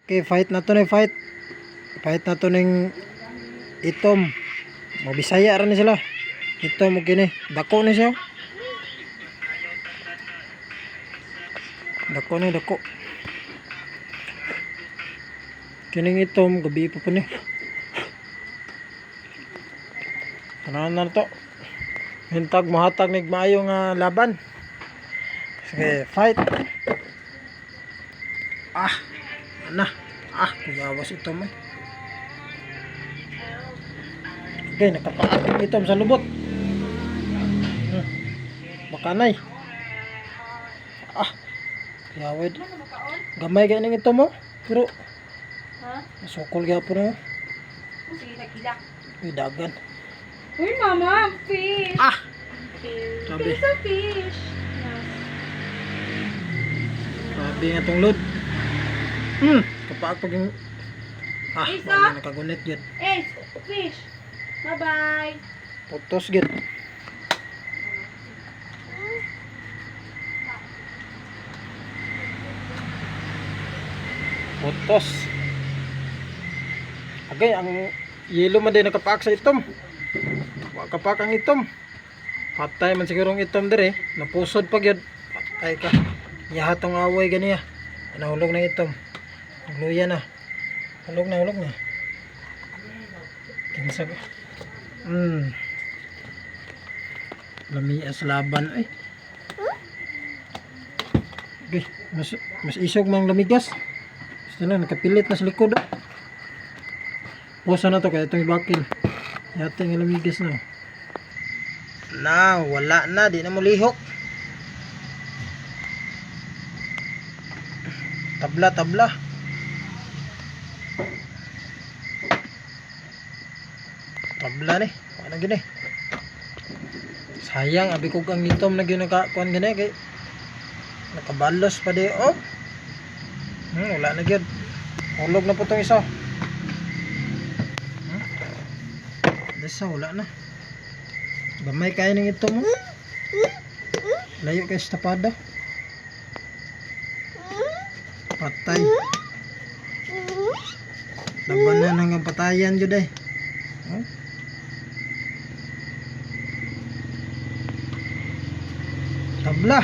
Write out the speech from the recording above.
Okay, fight na to na fight. Fight na to ning itom. Mabisaya ra ni sila. Itom mo kini. Dako ni siya. Dako ni dako. Kining itom gabi pa ni. Tanan na to. Hintag mohatag nig maayo nga laban. Sige, fight. Kuyawas ito mo. Okay, nakapakating itom sa lubot. Bakanay. Kuyawid. Gamay kaya ning itom mo. Pero, masukol gyapon mo. Sige, nagkilak. Uy, dagan. Uy, mama, fish. Sabi. It's a fish. Sabi nga tong load. Kapag yung Isa? wala nakagunit yun. Fish. Bye-bye. Putos gid. Putos. Okay, ang yelo man din nakapak sa itom. Kapak ang itom. Patay man siguro ang itom dire. Napusod pag yun. Patay ka. Yahatong away ganiya. Nahulog na itom. Luya na. Hulog na. Kinsa ko. Lamias laban ay. Okay, mas isog mang lamigas. Basta na nakapilit na sa likod. Pusa na to kaya itong ibakil. Yata yung lamigas na. Wala na, di na mo lihok. Tabla. Tabla ni. Ano gini? Sayang abi ko ang itom na ginakakuan gini kay nakabalos pa di wala na gyud. Hulog na po tong isa. Desa wala na. Gamay kaya ning itom mo. Layo kay sa tapada. Patay. Labanan hanggang patayan jud eh. Tabla.